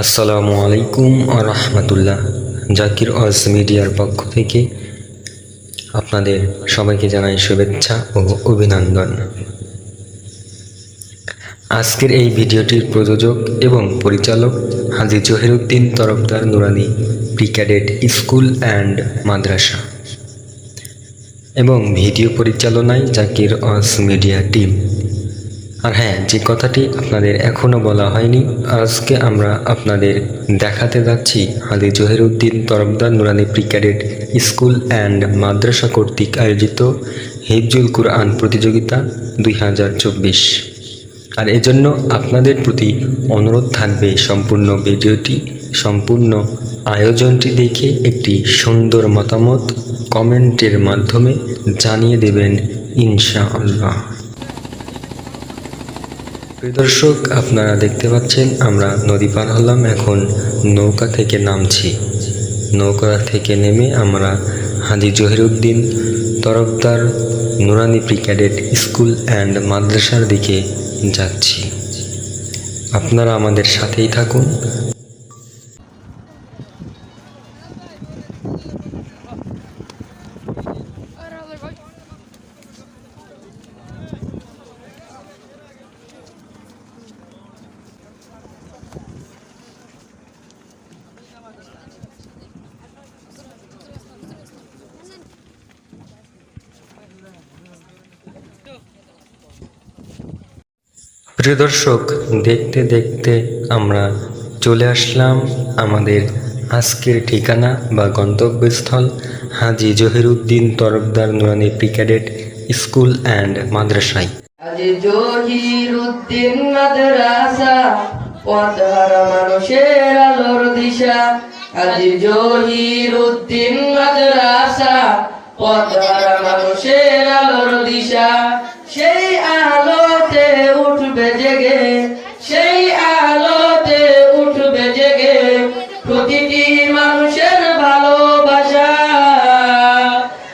আসসালামু আলাইকুম রাহমাতুল্লাহ। জাকির ওয়াজ মিডিয়ার পক্ষ থেকে আপনাদের সবাইকে জানাই শুভেচ্ছা ও অভিনন্দন। আজকের এই ভিডিওটির প্রযোজক এবং পরিচালক হাজী জহিরুদ্দিন তরফদার নুরানি প্রি ক্যাডেট স্কুল অ্যান্ড মাদ্রাসা এবং ভিডিও পরিচালনায় জাকির ওয়াজ মিডিয়া টিম। আর হ্যাঁ, যে কথাটি আপনাদের এখনও বলা হয়নি, আজকে আমরা আপনাদের দেখাতে যাচ্ছি হাজী জহিরুদ্দিন তরফদার নুরানি প্রি ক্যাডেট স্কুল অ্যান্ড মাদ্রাসা কর্তৃক আয়োজিত হিফজুল কুরআন প্রতিযোগিতা 2024। আর এজন্য আপনাদের প্রতি অনুরোধ থাকবে সম্পূর্ণ ভিডিওটি, সম্পূর্ণ আয়োজনটি দেখে একটি সুন্দর মতামত কমেন্টের মাধ্যমে জানিয়ে দেবেন ইনশাআল্লাহ। প্রিয় দর্শক, আপনারা দেখতে পাচ্ছেন আমরা নদী পার হলাম, এখন নৌকা থেকে নামছি। নৌকা থেকে নেমে আমরা হাজী জহিরুদ্দিন তরফদার নুরানি প্রি ক্যাডেট স্কুল অ্যান্ড মাদ্রাসার দিকে যাচ্ছি। আপনারা আমাদের সাথেই থাকুন। প্রিয় দর্শক, দেখতে দেখতে আমরা চলে আসলাম আমাদের আজকের ঠিকানা বা গন্তব্যস্থল হাজী জহিরুদ্দিন তরফদার নুরানি প্রি ক্যাডেট স্কুল অ্যান্ড মাদ্রাসায়। হাজী জহিরুদ্দিন মাদ্রাসা, পথহারা মানুষের আলোর দিশা। হাজী জহিরুদ্দিন মাদ্রাসা, পথহারা মানুষের আলোর দিশা। সেই আলোতে উঠবে জেগে, সেই আলোতে উঠবে জেগে প্রতিটি মানুষের ভালোবাসা।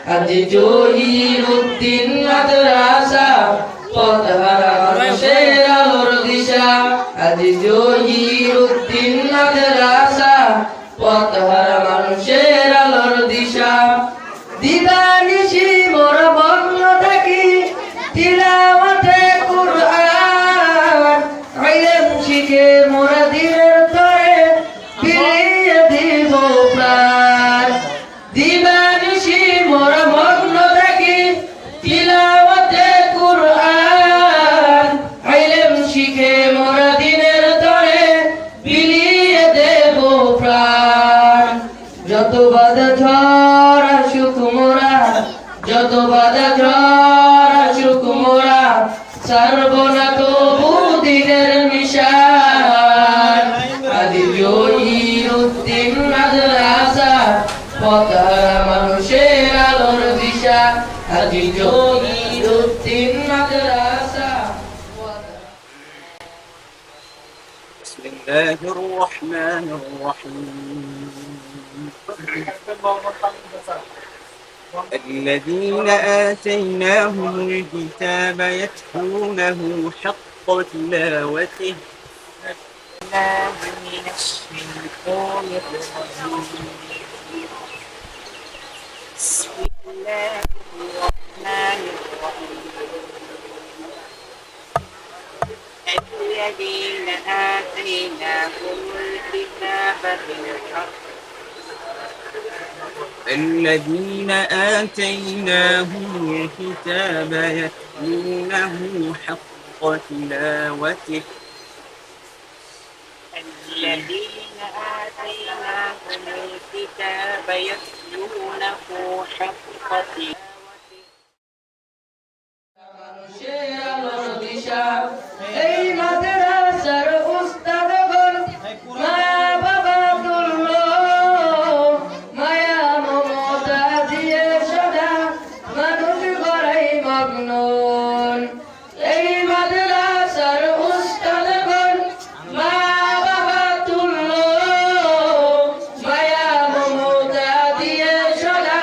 হাজী জহিরুদ্দিন মাদ্রাসা, পথহারা মানুষের আলোর দিশা। হাজী জহিরুদ্দিন মাদ্রাসা, পথহারা মানুষের আলোর দিশা। দিবানিশি মোরা মগ্ন থাকি তিলাওয়াতে কুরআন, ইলম শিখে মোরা দিনের তরে বিলিয়ে দিব প্রাণ। দিবানিশি মোরা মগ্ন থাকি তিলাওয়াতে কুরআন, ইলম শিখে মোরা দিনের তরে বিলিয়ে দেব প্রাণ। যত বাধা ঝড় আসুক মোরা, যত বাধা ঝড় আসুক মোরা, ছাড়ব না তবু দিনের নিশান। হাজী জহিরুদ্দিন মাদ্রাসা, পথহারা মানুষের আলোর দিশা। হাজী জহিরুদ্দিন মাদ্রাসা। بسم الله الرحمن الرحيم. الذين آتيناهم الكتاب يتلونه حق تلاوته. الله من الشيطان الرجيم. بسم الله الرحمن الرحيم. الذين آتيناهم الكتاب بالحق. الذين آتيناهم الكتاب يتلونه حق تلاوته. الذين آتيناهم الكتاب يتلونه حق تلاوته. মানুষের আলোর দিশা। এই মাদ্রাসার উস্তাদগণ মায়া বাবা তুল্য, মায়া মমতা দিয়ে সদা মানুষ গড়াই মগ্ন। এই মাদ্রাসার উস্তাদগণ মায়া বাবা তুল্য, মায়া মমতা দিয়ে সদা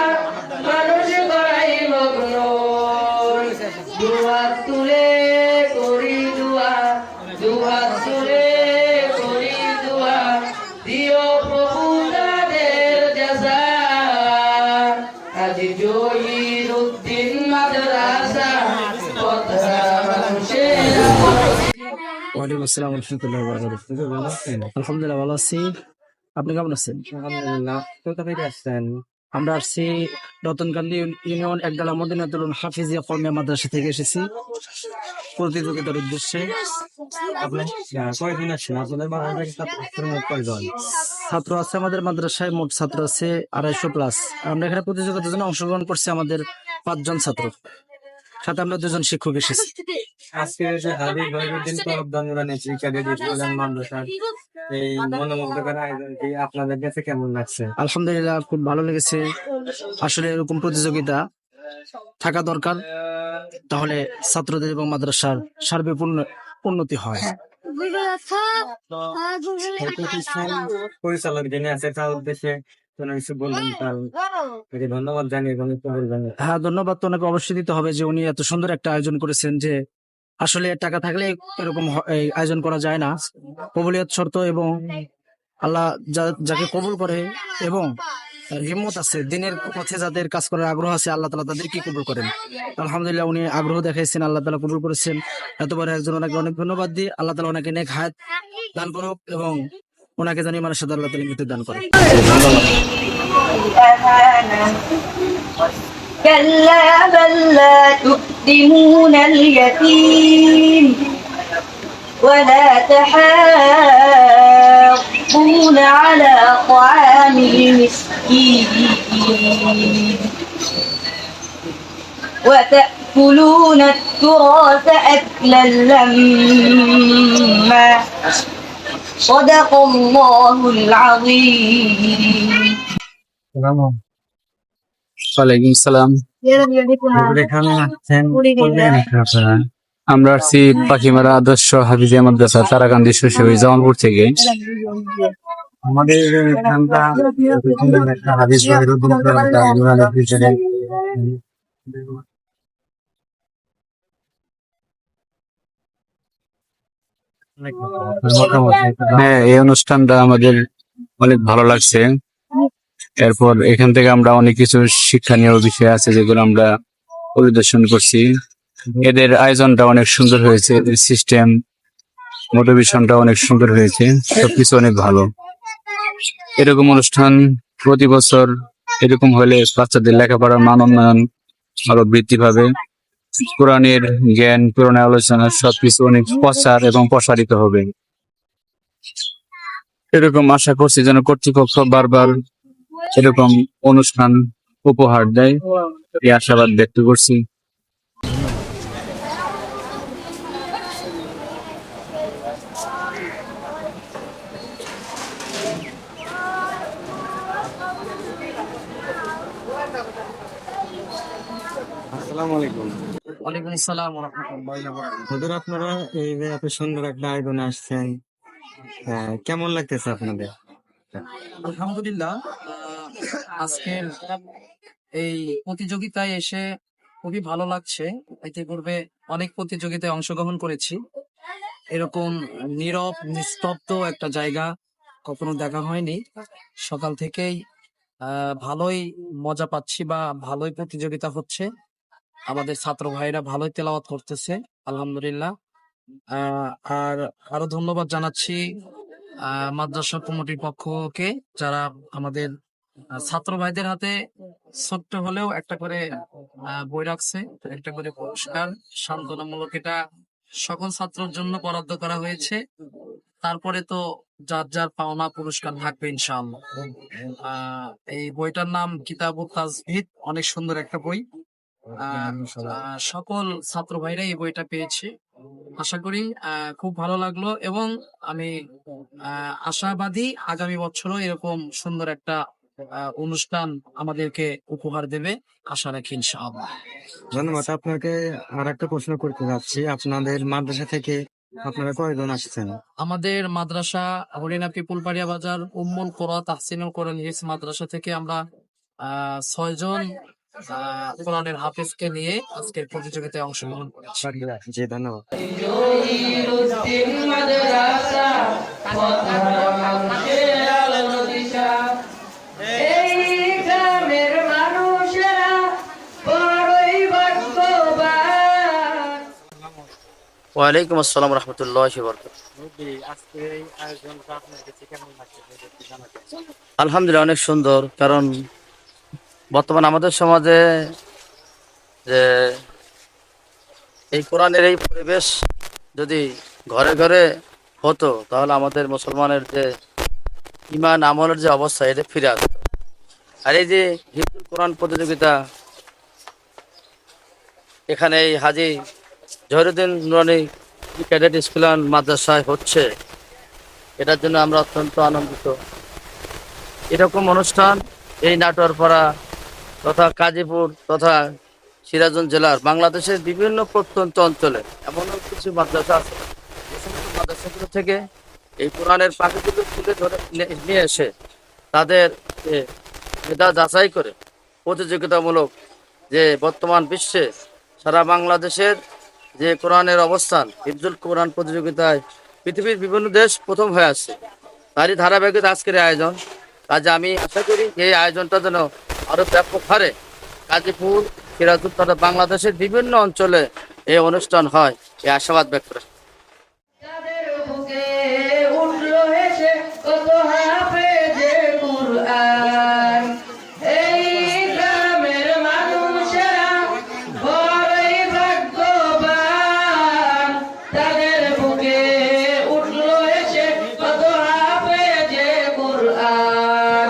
মানুষ গড়াই জহিরুদ্দিন মাদ্রাসা কথা মানুষেরা। ওয়ালাইকুম আসসালাম রহমতুল্লাহ আলহামদুলিল্লাহ ভালো আছি। আপনি কেমন আছেন? আলহামদুলিল্লাহ। কোথা থেকে আসছেন? আমরা আসছি রতনকান্দি ইউনিয়ন একডালা মদিনাতুল হাফিজিয়া কওমিয়া মাদ্রাসা থেকে এসেছি প্রতিযোগিতার উদ্দেশ্যে। আপনি কয়দিন আসছেন? আপনাদের বাংলাদেশ ছাত্র মোট কয়জন? ছাত্র আছে আমাদের মাদ্রাসায়, মোট ছাত্র আছে 250+। আমরা এখানে প্রতিযোগিতার জন্য অংশগ্রহণ করছি আমাদের 5 জন ছাত্র, সাথে আমরা 2 জন শিক্ষক এসেছি। আজকে যে Habib Zahiruddin Tarafdar Nurani cadet school and মাদ্রাসার এই মনোমুগ্ধকর আয়োজনটি আপনাদের কাছে কেমন লাগছে? আলহামদুলিল্লাহ খুব ভালো লেগেছে। আসলে এরকম প্রতিযোগিতা থাকা দরকার, তাহলে ছাত্রদের এবং মাদ্রাসার সার্বিক উন্নতি হয়। এই প্রতিষ্ঠান পরিচালক যিনি আছে তার উদ্দেশ্যে কোনো কিছু বলবেন, তার প্রতি ধন্যবাদ জানিয়ে কোনো কিছু বলবেন? হ্যাঁ, ধন্যবাদ তো ওনাকে অবশ্যই দিতে হবে যে উনি এত সুন্দর একটা আয়োজন করেছেন। যে আসলে টাকা থাকলে এরকম এই আয়োজন করা যায় না, কবুলিয়ত শর্ত এবং আল্লাহ যাকে কবুল করে এবং হিম্মত আছে দিনের পথে, যাদের কাজ করার আগ্রহ আছে, আল্লাহ তালা তাদেরকে কবুল করেন। আলহামদুলিল্লাহ উনি আগ্রহ দেখাইছেন, আল্লাহ তালা কবুল করেছেন। এতবার একজন ওনাকে অনেক ধন্যবাদ দিই। আল্লাহ তালা ওনাকে নেক হায়াত দান করুক এবং ওনাকে জানি মানুষের সাথে আল্লাহ তালা মৃত্যু দান করে। كلا بل لا تؤتمون اليتيم ولا تحاضون على طعام المسكين وتأكلون التراث أكلا لما صدق الله العظيم. ওয়ালাইকুম সালাম। এখানে আসছেন কোনদিন আপনারা? আমরা আসছি পাখিমারা আদর্শ হাফিজিয়া মাদ্রাসা তারাকান্দি শৈশবী জামালপুর থেকে। আমাদের এখানটা একটা হাবিব জহিরুদ্দিন তরফদার নুরানী ফিউচারে মতামত। হ্যাঁ, এই অনুষ্ঠানটা আমাদের অনেক ভালো লাগছে। এরপর এখান থেকে আমরা অনেক কিছু শিক্ষণীয় বিষয় আছে যেগুলো আমরা পরিদর্শন করছি। এদের আয়োজনটা অনেক সুন্দর হয়েছে, এদের সিস্টেম মোটিভেশনটা অনেক সুন্দর হয়েছে, সবকিছু অনেক ভালো। এরকম অনুষ্ঠান প্রতি বছর এরকম হলে বাচ্চাদের লেখাপড়ার মান উন্নয়ন আরো বৃদ্ধি পাবে। কোরআনের জ্ঞান, কোরআনের আলোচনা সবকিছু অনেক প্রচার এবং প্রসারিত হবে। এরকম আশা করছি যেন কর্তৃপক্ষ বারবার এরকম অনুষ্ঠান উপহার দেয়, এই আশাবাদ ব্যক্ত করছি। আসসালামু আলাইকুম। ওয়ালাইকুম আসসালাম ওয়া রাহমাতুল্লাহি ওয়া বারাকাতুহু। হুজুর, আপনারা এই যে এত সুন্দর একটা আয়োজনে আসছেন, কেমন লাগতেছে আপনাদের? আলহামদুলিল্লাহ, আজকের এই প্রতিযোগিতায় এসে খুবই ভালো লাগছে। ইতিপূর্বে অনেক প্রতিযোগিতায় অংশগ্রহণ করেছি, এরকম নীরব নিস্তব্ধ একটা জায়গা কখনো দেখা হয়নি। সকাল থেকেই ভালোই মজা পাচ্ছি বা ভালোই প্রতিযোগিতা হচ্ছে। আমাদের ছাত্র ভাইরা ভালোই তেলাওয়াত করতেছে, আলহামদুলিল্লাহ। আর আরো ধন্যবাদ জানাচ্ছি মাদ্রাসা কমিটির পক্ষকে, যারা আমাদের ছাত্র ভাইদের হাতে ছোট্ট হলেও একটা করে বই রাখছে, একটা করে পুরস্কার সান্ত্বনামূলক। এটা সকল ছাত্রের জন্য বরাদ্দ করা হয়েছে। তারপরে তো যার যার পাওনা পুরস্কার থাকবে ইনশাআল্লাহ। এই বইটার নাম কিতাবুত তাজভিদ, অনেক সুন্দর একটা বই। সকল ছাত্র ভাইরা এই বইটা পেয়েছে, আশা করি খুব ভালো লাগলো এবং আমি আশাবাদী আগামী বছরও এরকম সুন্দর একটা অনুষ্ঠান আমাদেরকে উপহার দেবে, আশা রাখি ইনশাআল্লাহ। ধন্যবাদ। আপনাকে আর একটা প্রশ্ন করতে যাচ্ছি, আপনাদের মাদ্রাসা থেকে আপনারা কয়জন আসছেন? আমাদের মাদ্রাসা হরিণা পিপুলপাড়িয়া বাজার উম্মুল কোরা তাহসিনুল কোরআন হিফজ মাদ্রাসা থেকে আমরা 6 জন কোরআনের হাফেজকে নিয়ে আজকের প্রতিযোগিতায় অংশগ্রহণ করেছি। জি, ধন্যবাদ। জহিরুদ্দিন মাদ্রাসা কথা মানুষেরা দিশা। এই গ্রামের মানুষেরা ওয়ালাইকুম আসসালাম রহমতুল্লাহি ওয়া বারাকাতুহু। মুরব্বি, আজকে এই আয়োজনটা আপনার কাছে কেমন লাগছে যদি একটু জানাতেন? আলহামদুলিল্লাহ, অনেক সুন্দর। কারণ বর্তমান আমাদের সমাজে যে এই কোরআনের এই পরিবেশ যদি ঘরে ঘরে হতো, তাহলে আমাদের মুসলমানের যে ইমান আমলের যে অবস্থা, এটা ফিরে আসতো। আর এই যে হিফজুল কোরআন প্রতিযোগিতা এখানে এই Haji Jahiruddin Nurani cadet school and মাদ্রাসায় হচ্ছে, এটার জন্য আমরা অত্যন্ত আনন্দিত। এরকম অনুষ্ঠান এই নাটোয়ারপাড়া তথা গাজীপুর তথা সিরাজগঞ্জ জেলার বাংলাদেশের বিভিন্ন প্রত্যন্ত অঞ্চলে এমনও কিছু মাদ্রাসা আছে, যে সমস্ত মাদ্রাসাগুলো থেকে এই কোরআনের পাখিগুলো তুলে ধরে নিয়ে এসে তাদের মেধা যাচাই করে প্রতিযোগিতামূলক যে বর্তমান বিশ্বে সারা বাংলাদেশের যে কোরআনের অবস্থান, হিফজুল কোরআন প্রতিযোগিতায় পৃথিবীর বিভিন্ন দেশ প্রথম হয়ে আসছে। তারই ধারাবাহিকতা আজকের এই আয়োজন। কাজে আমি আশা করি এই আয়োজনটা যেন আরো ব্যাপক হারে গাজীপুর, সিরাজগঞ্জ তথা বাংলাদেশের বিভিন্ন অঞ্চলে এই অনুষ্ঠান হয়, এই আশাবাদ ব্যক্ত করি। তাদের বুকে উঠলো হেসে কত হাফেজে কুরআন। এই গ্রামের মানুষেরা বড়ই ভাগ্যবান। তাদের বুকে উঠলো হেসে কত হাফেজে কুরআন।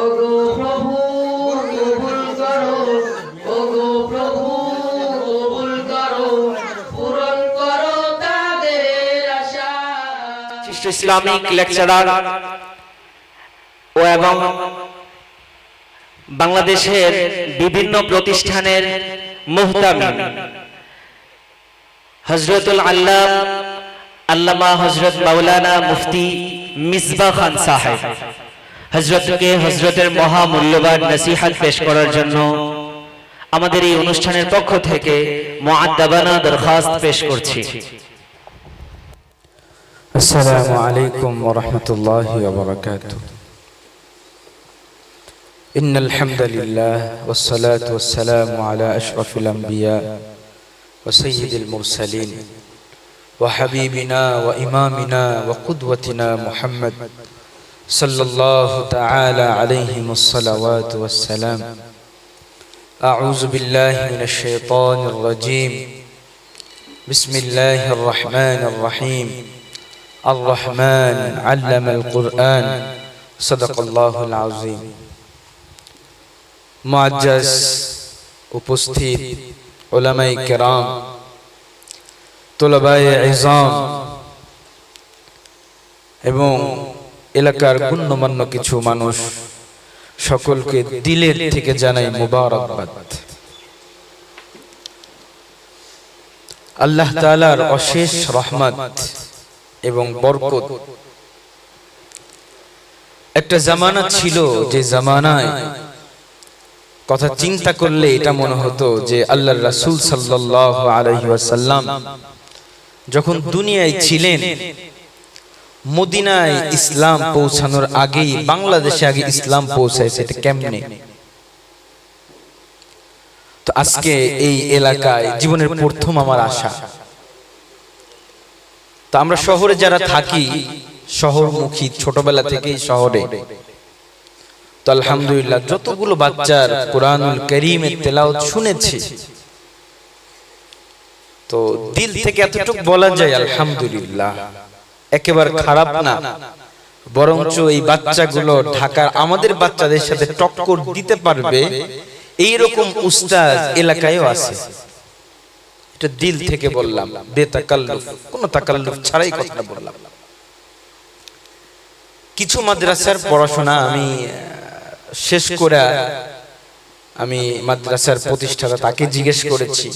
ওগো প্রভু কবুল করো, ওগো প্রভু কবুল করো, পূরণ করো তাদের আশা। বিশিষ্ট ইসলামিক লেকচারার ও এবং বাংলাদেশের বিভিন্ন প্রতিষ্ঠানের মুহতামিম হযরতুল আল্লামা হযরত মাওলানা মুফতি মিসবাহ খান সাহেব হযরতের মহামূল্যবান নসিহত পেশ করার জন্য আমাদের এই অনুষ্ঠানের পক্ষ থেকে মুআদ্দাবানা দরখাস্ত পেশ করছি। السلام عليكم ورحمة الله وبركاته. إن الحمد لله والصلاة والسلام على أشرف الأنبياء وسيد المرسلين وحبيبنا وإمامنا وقدوتنا محمد صلى الله تعالى عليه الصلوات والسلام. أعوذ بالله من الشيطان الرجيم. بسم الله الرحمن الرحيم. الرحمن علم القرآن صدق الله العظيم. মুআজ্জাজ উপস্থিত উলামায়ে কেরাম, তুলাবায়ে ইজাম এবং এলাকার গণ্যমান্য কিছু মানুষ, সকলকে দিলের থেকে জানাই মুবারকবাদ। আল্লাহ তাআলার অশেষ রহমত এবং বরকত। একটা জামানা ছিল যে জামানায় কথা চিন্তা করলে এটা মনে হতো যে আল্লাহর রাসূল সাল্লাল্লাহু আলাইহি ওয়াসাল্লাম যখন দুনিয়ায় ছিলেন, মদিনায় ইসলাম পৌঁছানোর আগেই বাংলাদেশে আগে ইসলাম পৌঁছাইছে। এটা কেমনে? তো আজকে এই এলাকায় জীবনের প্রথম আমার আশা। তো আমরা শহরে যারা থাকি, শহরমুখী, ছোটবেলা থেকেই শহরে, তো আলহামদুলিল্লাহ যতগুলো বাচ্চার কোরআনুল কারীমের তেলাওয়াত শুনেছি, তো দিল থেকে এতটুকু বলা যায় আলহামদুলিল্লাহ, একেবারে খারাপ না, বরঞ্চ এই বাচ্চাগুলো ঢাকার আমাদের বাচ্চাদের সাথে টক্কর দিতে পারবে এইরকম উস্তাদ এলাকায়ও আছে। এটা দিল থেকে বললাম, বেতাকাল্লুফ, কোনো তাকাল্লুফ ছাড়াই কথাটা বললাম। কিছু মাদ্রাসার পড়াশোনা আমি শেষ করে আমি মাদ্রাসার প্রতিষ্ঠাতা তাকে জিজ্ঞেস করেছি,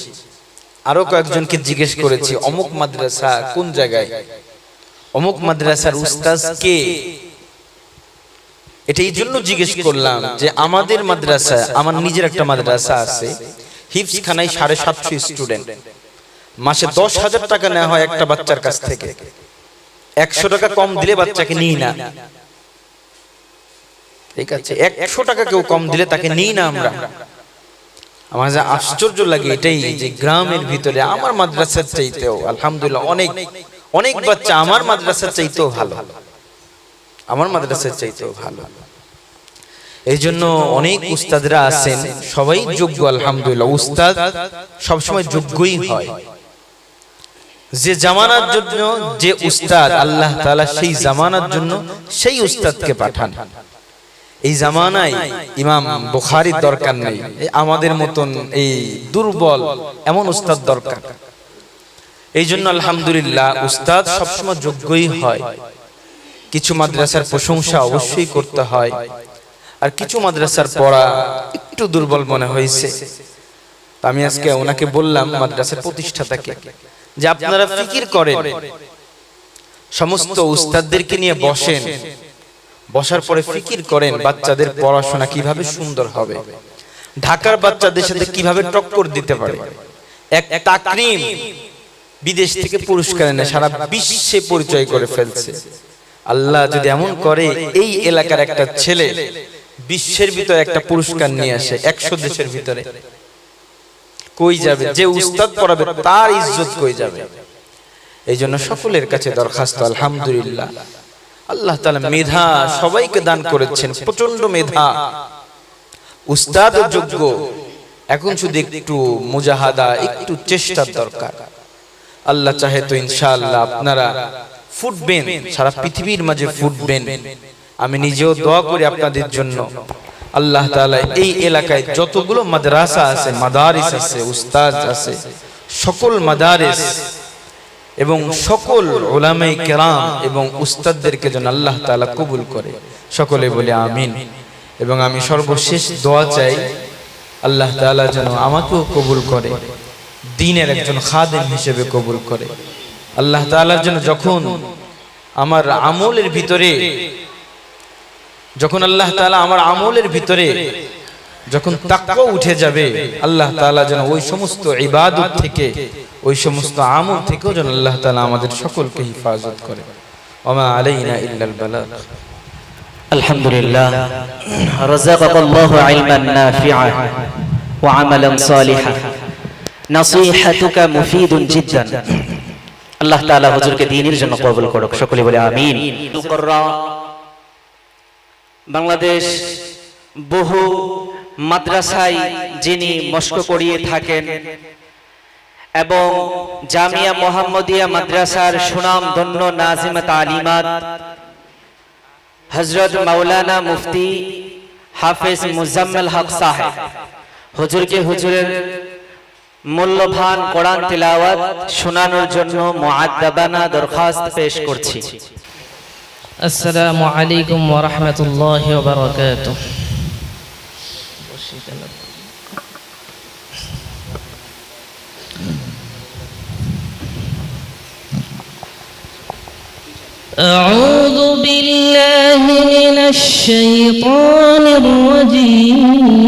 আরো কয়েকজনকে জিজ্ঞেস করেছি অমুক মাদ্রাসা কোন জায়গায়, অমুক মাদ্রাসার উস্তাদ কে। এটা এই জন্য জিজ্ঞেস করলাম যে আমাদের মাদ্রাসায়, আমার নিজের একটা মাদ্রাসা আছে, হিফজ খানায় 750 স্টুডেন্ট, মাসে 10,000 টাকা নেওয়া হয় একটা বাচ্চার কাছ থেকে। 100 টাকা কম দিলে বাচ্চাকে নিই না, ঠিক আছে? 100 টাকা কেউ কম দিলে তাকে নিই না আমরা। আমার যে আশ্চর্য লাগে এটাই যে গ্রামের ভিতরে আমার মাদ্রাসার চাইতেও আলহামদুলিল্লাহ অনেক অনেক বাচ্চা আমার মাদ্রাসার চাইতেও ভালো, আমার মাদ্রাসার চাইতেও ভালো। এই জন্য অনেক উস্তাদরা আছেন, সবাই যোগ্য আলহামদুলিল্লাহ। উস্তাদ সবসময় যোগ্যই হয়। যে জামানার জন্য যে উস্তাদ, আল্লাহ তাআলা সেই জামানার জন্য সেই উস্তাদকে পাঠান। এই জামানায় ইমাম বুখারীর দরকার নেই, আমাদের মতন এই দুর্বল এমন উস্তাদ দরকার। এই জন্য আলহামদুলিল্লাহ উস্তাদ সবসময় যোগ্যই হয়। কিছু মাদ্রাসার প্রশংসা অবশ্যই করতে হয়, আর কিছু মাদ্রাসার পড়া একটু দুর্বল মনে হয়েছে। আমি আজকে ওনাকে বললাম, মাদ্রাসার প্রতিষ্ঠাতাকে, যে আপনারা ফিকির করেন, সমস্ত উস্তাদদেরকে নিয়ে বসেন, বসার পরে ফিকির করেন বাচ্চাদের পড়াশোনা কিভাবে সুন্দর হবে, ঢাকার বাচ্চাদের সাথে কিভাবে টক্কর দিতে পারে। এক তাকরিম বিদেশ থেকে পুরস্কার এনে সারা বিশ্বে পরিচয় করে ফেলছে। আল্লাহ যদি এমন করে, এই এলাকার একটা ছেলে বিশ্বের ভিতরে একটা পুরস্কার নিয়ে আসে 100 দেশের ভিতরে, কই যাবে? যে উস্তাদ পড়াবে তার ইজ্জত কই যাবে? এই জন্য সকলের কাছে দরখাস্ত, আলহামদুলিল্লাহ আল্লাহ তাআলা মেধা সবাইকে দান করেছেন, প্রচন্ড মেধা, উস্তাদ যোগ্য। এখন শুধু একটু মুজাহাদা, একটু চেষ্টার দরকার। আল্লাহ চাহে তো ইনশাআল্লাহ আপনারা ফুটবেন, সারা পৃথিবীর মাঝে ফুটবেন। আমি নিজেও দোয়া করি আপনাদের জন্য, আল্লাহ তাআলা এই এলাকায় যতগুলো মাদ্রাসা আছে, মাদারিস আছে, উস্তাদ আছে, সকল মাদারিস এবং সকল উলামায়ে কেরাম এবং উস্তাদদেরকে যেন আল্লাহ তাআলা কবুল করে। সকলে বলে আমিন। এবং আমি সর্বশেষ দোয়া চাই, আল্লাহ তাআলা যেন আমাকেও কবুল করে, দ্বীনের একজন খাদেম হিসেবে কবুল করে। আল্লাহ তাআলার জন্য যখন আমার আমলের ভিতরে, যখন আল্লাহ তাআলা আমার আমলের ভিতরে যখন তাকওয়া উঠে যাবে, আল্লাহ তাআলা যেন ওই সমস্ত ইবাদত থেকে, ওই সমস্ত আমল থেকেও যেন আল্লাহ তাআলা আমাদের সকলকে হিফাজত করে। ওমা আলাইনা ইল্লাল বালাগ। আলহামদুলিল্লাহ, রাযাকাকাল্লাহু ইলমান নাফিআ ওয়া আমালান সালিহা, নাসিহাতুকা মুফিদুন জিদ্দান। আল্লাহ তাআলা হুজুরকে দ্বীনের জন্য কবুল করুক। সকলে বলে আমিন। বাংলাদেশ বহু মাদ্রাসায় যিনি মস্ক করিয়ে থাকেন এবং জামিয়া মোহাম্মদিয়া মাদ্রাসার সুনামধন্য নাজিমা তালিমাত হযরত মাওলানা মুফতি হাফেজ মুজাম্মেল হক সাহেব হুজুরকে হুজুরের মূল্যবান কোরআন তিলাওয়াত শোনানোর জন্য মুআদ্দাবানা দরখাস্ত পেশ করছি। আসসালামু আলাইকুম ওয়া রাহমাতুল্লাহি ওয়া বারাকাতুহু। أعوذ بالله من الشيطان الرجيم.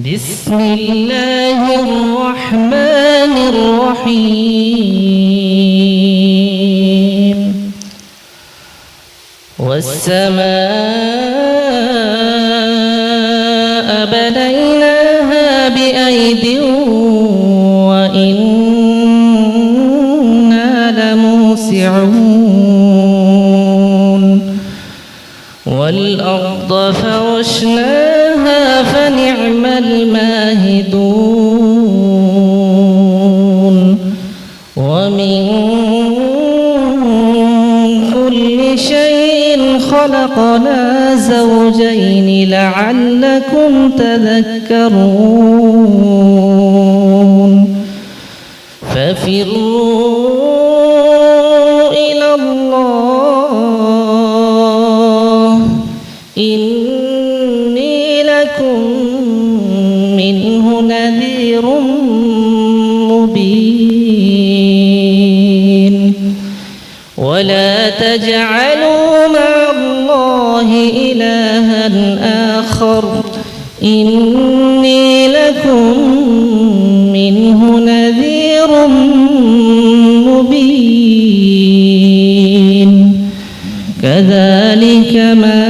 بسم الله الرحمن الرحيم. والسماء بنيناها بأيد وإنا لموسعون. والأرض فرشناها فنعم الماهدون. ومن كل شيء خلقنا زوجين لعلكم تذكرون. ففروا إلى الله إني لكم منه نذير مبين. ولا تجعلوا مع الله إلها آخر إني لكم منه نذير مبين. كذلك ما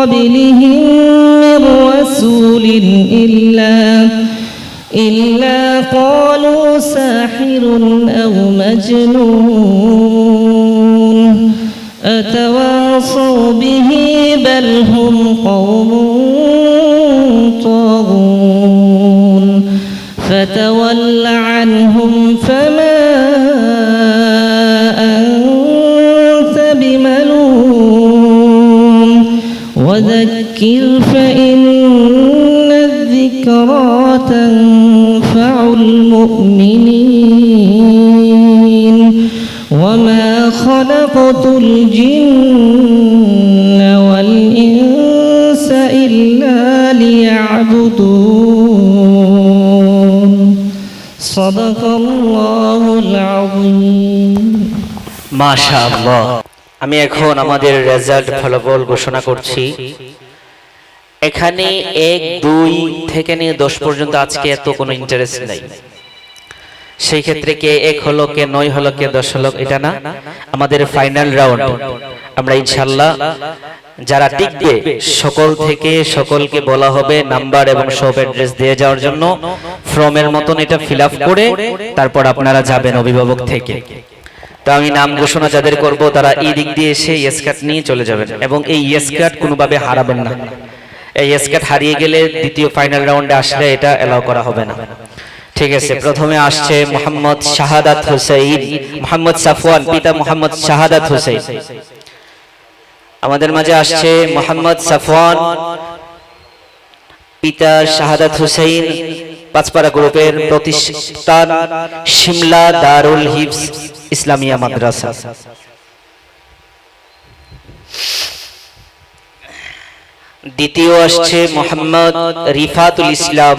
قبلهم من رسول إلا قالوا ساحر أو مجنون أتواصوا به بل هم قوم طاغون فتول عنهم فما أنت بملوم وذكر فإن الذكرى تنفع المؤمنين وما خلقت الجن والإنس إلا ليعبدون صدق الله العظيم মাশাআল্লাহ। আমি এখন আমাদের রেজাল্ট ফলাফল ঘোষণা করছি। এখানে 1, 2 থেকে নিয়ে 10 পর্যন্ত আজকে এত কোনো ইন্টারেস্ট নাই। সেই ক্ষেত্রে কে 1 হলো, কে 9 হলো, কে 10 হলো এটা না, আমাদের ফাইনাল রাউন্ড। আমরা ইনশাআল্লাহ যারা টিকবে সকল থেকে সকলকে বলা হবে নাম্বার এবং শপ অ্যাড্রেস দিয়ে যাওয়ার জন্য। ফর্মের মতন এটা ফিল আপ করে তারপর আপনারা যাবেন অভিভাবক থেকে। তো আমি নাম ঘোষণা যাদের করব তারা এই দিক দিয়ে এসে ইয়েস কার্ড নিয়ে চলে যাবেন এবং এই ইয়েস কার্ড কোনোভাবে হারাবেন না। এই ইয়েস কার্ড হারিয়ে গেলে দ্বিতীয় ফাইনাল রাউন্ডে আসলে এটা এলাও করা হবে না। ঠিক আছে, প্রথমে আসছে মোহাম্মদ শাহাদাত হোসেন, মোহাম্মদ সাফওয়ান, পিতা মোহাম্মদ শাহাদাত হোসেন। আমাদের মাঝে আসছে মোহাম্মদ সাফওয়ান, পিতা শাহাদাত হোসেন। পাঁচপাড়া গ্রুপের প্রতিষ্ঠান শিমলা দারুল হিফজ ইসলামিয়া মাদ্রাসা। দ্বিতীয় আসছে মোহাম্মদ রিফাতুল ইসলাম,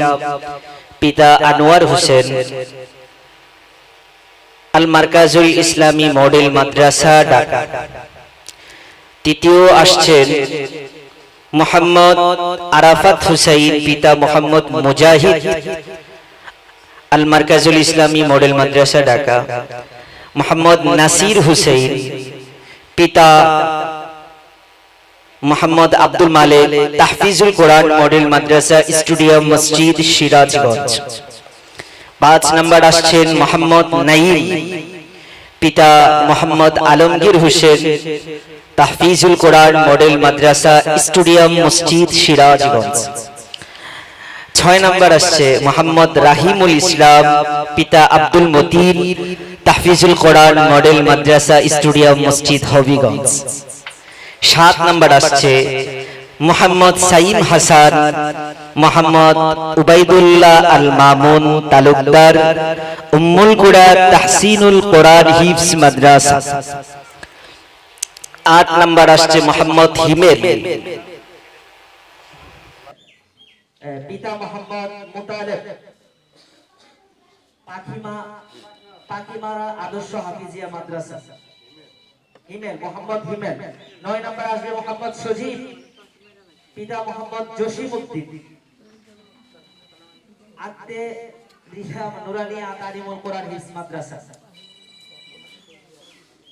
পিতা আনোয়ার হোসেন, আল মার্কাজুল ইসলামী মডেল মাদ্রাসা ঢাকা। তৃতীয় আসছেন মোহাম্মদ আরাফাত হুসাইন, পিতা মোহাম্মদ মুজাহিদ, আল মার্কাজুল ইসলামী মডেল মাদ্রাসা ঢাকা। মোহাম্মদ নাসির হুসাইন, পিতা মোহাম্মদ আব্দুল মালিক, তাহফিজুল কোরআন মডেল মাদ্রাসা স্টুডিয়াম মসজিদ সিরাজগঞ্জ। 5 নম্বর আসছেন মোহাম্মদ নাঈম, পিতা মোহাম্মদ আলমগীর হোসেন, তাহফিজুল কোরআন মডেল মাদ্রাসা স্টুডিয়াম মসজিদ সিরাজগঞ্জ। 6 নম্বর আসছে মোহাম্মদ রাহিমুল ইসলাম, পিতা আব্দুল মতিন, তাহফিজুল কোরআন মডেল মাদ্রাসা স্টুডিয়াম মসজিদ হবিগঞ্জ। 7 নম্বর আসছে মোহাম্মদ সাইম হাসান, মোহাম্মদ উবাইদুল্লাহ আল মামুন তালুকদার, উম্মুল কুরা তাহসিনুল কোরআন হিফজ মাদ্রাসা। 8 নম্বর আসছে মোহাম্মদ হিমেল, পিতা মোহাম্মদ মুতালেব, পাখিমারা আদর্শ হাফিজিয়া মাদ্রাসা। হিমেল, মোহাম্মদ হিমেল। 9 নম্বর আসবে মোহাম্মদ সজীব, পিতা মোহাম্মদ জসিমউদ্দিন, আত্তে রিহা নুরানিয়া তালিমুল কোরআন হিফজ মাদ্রাসা।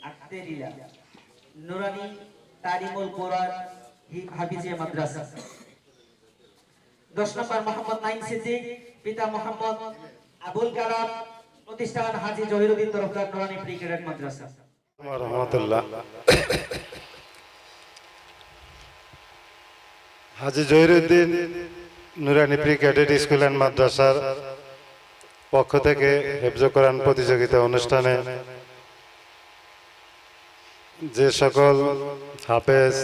আত্তে রিলা নুরানি তালিমুল কোরআন হাফিজিয়া মাদ্রাসা। 10 নম্বর মোহাম্মদ নাইম সিদ্দিক, পিতা মোহাম্মদ আবুল কালাম, প্রতিষ্ঠান হাজী জহিরুদ্দিন তরফদার নুরানি pre cadet Madrasa. Rahmatullah. Haji Zahiruddin Nurani pre cadet school and মাদ্রাসার পক্ষ থেকে হেফজ কোরআন প্রতিযোগিতা অনুষ্ঠানে যে সকল হাফেজ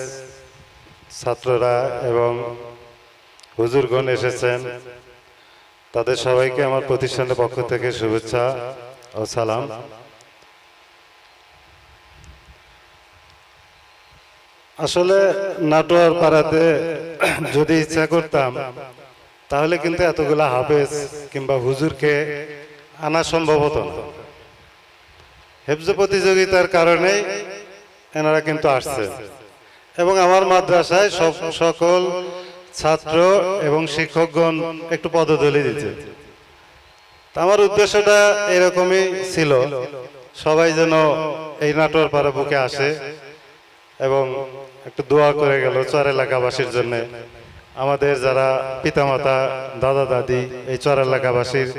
ছাত্ররা এবং হুজুরগণ এসেছেন তাদের সবাইকে আমার প্রতিষ্ঠানের পক্ষ থেকে শুভেচ্ছা ও সালাম। আসলে নাটোয়ার পাড়াতে যদি ইচ্ছা করতাম তাহলে কিন্তু এতগুলা হাফেজ কিংবা হুজুরকে আনা সম্ভব হতো না। হেফজ প্রতিযোগিতার কারণে এনারা কিন্তু আসছে এবং আমার মাদ্রাসায় সকল ছাত্র এবং শিক্ষকগণ একটু পদধূলি দিচ্ছে। আমার উদ্দেশ্যটা এরকমই ছিল, সবাই যেন এই নাটোয়ার পাড়া বুকে আসে এবং একটু দোয়া করে গেল চর এলাকাবাসীর জন্য। আমাদের যারা পিতামাতা, দাদা দাদি, এই চর এলাকাবাসীর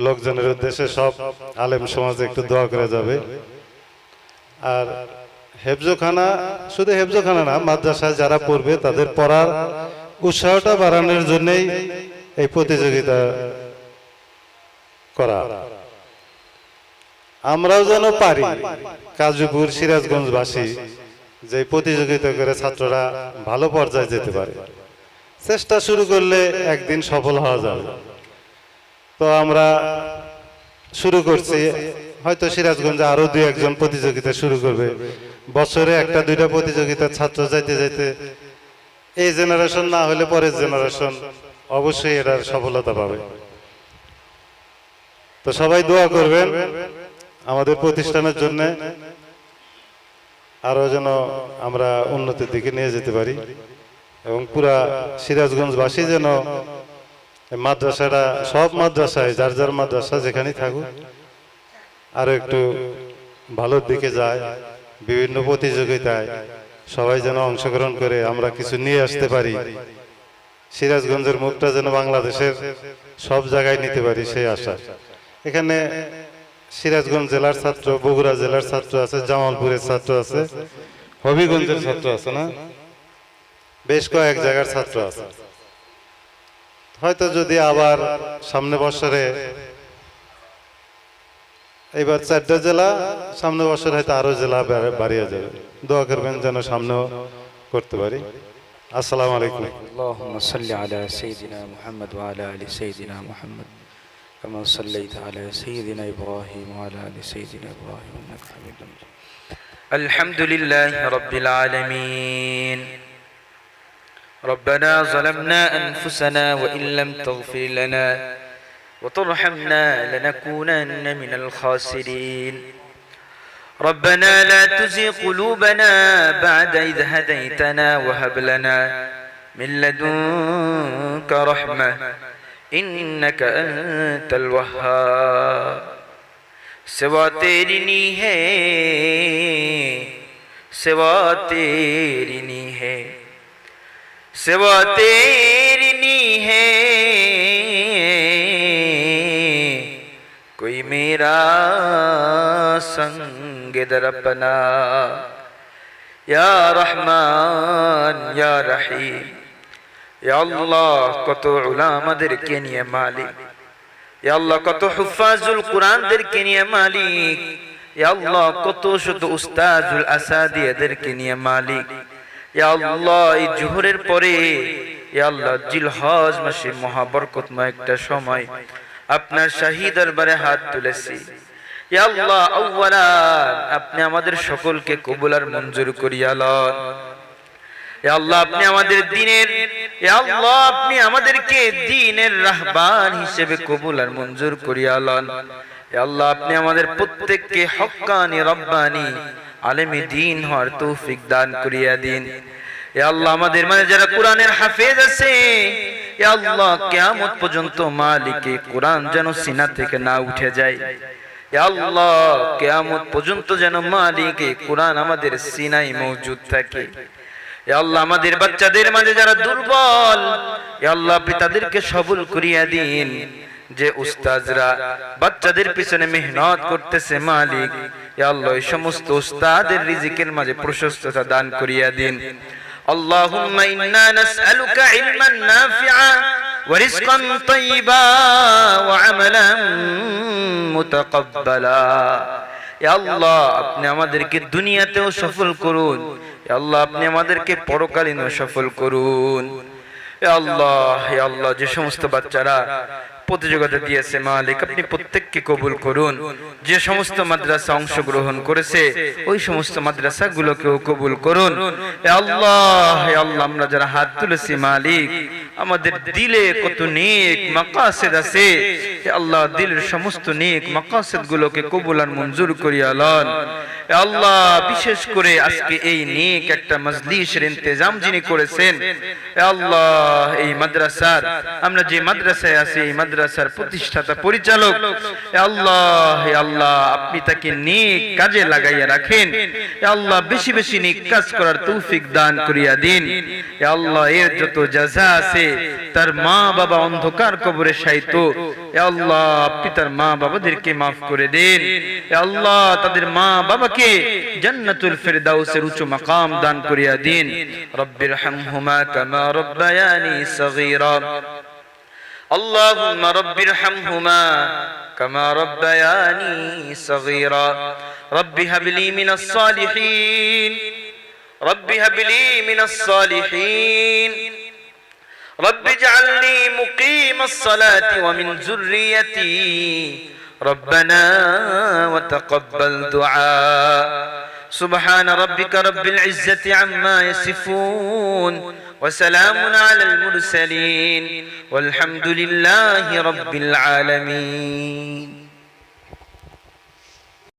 লোকজনের উদ্দেশ্যে সব আলেম সমাজে একটু দোয়া করে যাবে। আর হেফজোখানা, শুধু হেফজোখানা না, মাদ্রাসায় যারা পড়বে তাদের পড়ার উৎসাহটা বাড়ানোর জন্যই এই প্রতিযোগিতা করা। আমরাও যেন পারি, কাজীপুর সিরাজগঞ্জবাসী, যে প্রতিযোগিতা করে ছাত্ররা ভালো পর্যায়ে যেতে পারে। চেষ্টা শুরু করলে একদিন সফল হওয়া যাবে। তো আমরা শুরু করছি, হয়তো সিরাজগঞ্জে আরো 2-1 প্রতিযোগিতা শুরু করবে। বছরে 1-2টা প্রতিযোগিতা ছাত্র যাইতে যাইতে এই জেনারেশন না হলে পরের জেনারেশন অবশ্যই এটার সফলতা পাবে। তো সবাই দোয়া করবেন আমাদের প্রতিষ্ঠানের জন্য, আরো যেন আমরা উন্নতির দিকে নিয়ে যেতে পারি এবং পুরা সিরাজগঞ্জবাসী যেন মাদ্রাসাটা, সব মাদ্রাসায় যার যার মাদ্রাসা যেখানেই থাকুক, আরো একটু ভালোর দিকে যায়। বিভিন্ন প্রতিযোগিতায় সবাই যেন অংশগ্রহণ করে আমরা কিছু নিয়ে আসতে পারি। সিরাজগঞ্জের মুখটা যেন বাংলাদেশের সব জায়গায় নিতে পারি, সেই আশা। এখানে সিরাজগঞ্জ জেলার ছাত্র, বগুড়া জেলার ছাত্র আছে, জামালপুরের ছাত্র আছে, হবিগঞ্জের ছাত্র আছে, না বেশ কয়েক জায়গার ছাত্র আছে। হয়তো যদি আবার সামনে বছরে, এবার 4টা জেলা, সামনে বছর হয়তো আরো জেলা বাড়িয়ে যাবে। দোয়া করবেন যেন সামনেও করতে পারি। আসসালামু আলাইকুম। আল্লাহুম্মা সাল্লি আলা সাইয়্যিদিনা মুহাম্মদ ওয়া আলা আলি সাইয়্যিদিনা মুহাম্মদ কামা সাল্লাইতা আলা সাইয়্যিদিনা ইব্রাহিম ওয়া আলা আলি সাইয়্যিদিনা ইব্রাহিম ইন্নাকা হামিদুম মাজিদ। আলহামদুলিল্লাহি রাব্বিল আলামিন। ربنا ظلمنا أنفسنا وإن لم تغفر لنا وترحمنا لنكونن من الخاسرين. ربنا لا تزغ قلوبنا بعد إذ هديتنا وهب لنا من لدنك رحمة إنك أنت الوهاب. सिवा तेरी नी है, सिवा तेरी नी है, सिवा तेरी नी है, कोई मेरा संग दर अपना। या रहमान या रहीम, या अल्लाह कत उलामादेरके निये मालिक, या अल्लाह कत हुफ्फाजुल कुरानदेरके निये मालिक, या अल्लाह कत शुद्ध उस्ताजुल असादियादेरके निये मालिक। या अल्लाह এই জোহরের পরে ইয়া আল্লাহ জিলহজ মাসে মহাবরকতময় একটা সময় আপনার শাহী দরবারে হাত তুলেছি। ইয়া আল্লাহ আউয়ালান আপনি আমাদের সকলকে কবুল আর মঞ্জুর করিয়া লন। ইয়া আল্লাহ আপনি আমাদের দ্বীনের, ইয়া আল্লাহ আপনি আমাদেরকে দ্বীনের রাহবান হিসেবে কবুল আর মঞ্জুর করিয়া লন। ইয়া আল্লাহ আপনি আমাদের প্রত্যেককে হক্কানি রব্বানি আলেমে দ্বীন হওয়ার তৌফিক দান করিয়া দিন। ইয়া আল্লাহ আমাদের মাঝে যারা কোরআনের হাফেজ আছে, ইয়া আল্লাহ কিয়ামত পর্যন্ত মালিকে কোরআন যেন সিনা থেকে না উঠে যায়। ইয়া আল্লাহ কিয়ামত পর্যন্ত যেন মালিকে কোরআন আমাদের সিনায় মওজুদ থাকে। ইয়া আল্লাহ আমাদের বাচ্চাদের মাঝে যারা দুর্বল, ইয়া আল্লাহ আপনি তাদেরকে সবল করিয়া দিন। যে উস্তাদরা বাচ্চাদের পিছনে মেহনত করতেছে মালিক, ইয়া আল্লাহ এই সমস্ত উস্তাদের রিজিকের মাঝে প্রশস্ততা দান করিয়া দিন। আল্লাহুম্মা ইন্না নাসআলুকা ইলমান নাফিআ ওয়া রিজকান তাইয়্যিবা ওয়া আমালান মুতাকাব্বালা। ইয়া আল্লাহ আপনি আমাদেরকে দুনিয়াতেও সফল করুন, ইয়া আল্লাহ আপনি আমাদেরকে পরকালীনও সফল করুন। ইয়া আল্লাহ যে সমস্ত বাচ্চারা প্রতিযোগিতা দিয়েছে মালিক আপনি প্রত্যেককে কবুল করুন। যে সমস্ত মাদ্রাসা অংশগ্রহণ করেছে ওই সমস্ত মাদ্রাসাগুলোকেও কবুল করুন। হে আল্লাহ আমরা যারা হাত তুলেছি মালিক আমাদের দিলে কত নেক মাকাসিদ আছে, হে আল্লাহ দিলের সমস্ত নেক মাকাসিদ গুলোকে কবুল আর মঞ্জুর করিয়া লন। এ আল্লাহ বিশেষ করে আজকে এই নেক একটা মজলিসের ইন্তজাম যিনি করেছেন, এ আল্লাহ এই মাদ্রাসার, আমরা যে মাদ্রাসায় আছি এই মাদ্রাসার প্রতিষ্ঠাতা পরিচালক, এ আল্লাহ আপনি তাকে নেক কাজে লাগাইয়া রাখেন। এ আল্লাহ বেশি বেশি নেক কাজ করার তৌফিক দান করিয়া দিন। এ আল্লাহ এর যত জাযা আছে, তার মা বাবা অন্ধকার কবরে শায়িত, এ আল্লাহ আপনি তার মা বাবাদেরকে মাফ করে দেন। এ আল্লাহ তাদের মা বাবাকে জান্নাতুল ফিরদাউসের উচ্চ মাকাম দান করিয়া দিন। রব্বিরহামহুমা কামা রব্বায়ানি সগীরা। اللهم رب ارحمهما كما ربياني صغيرا. رب هب لي من الصالحين، رب هب لي من الصالحين، رب اجعلني مقيم الصلاة ومن ذريتي، ربنا وتقبل دعاء. سبحان ربك رب العزة عما يصفون وسلام على المرسلين والحمد لله رب العالمين.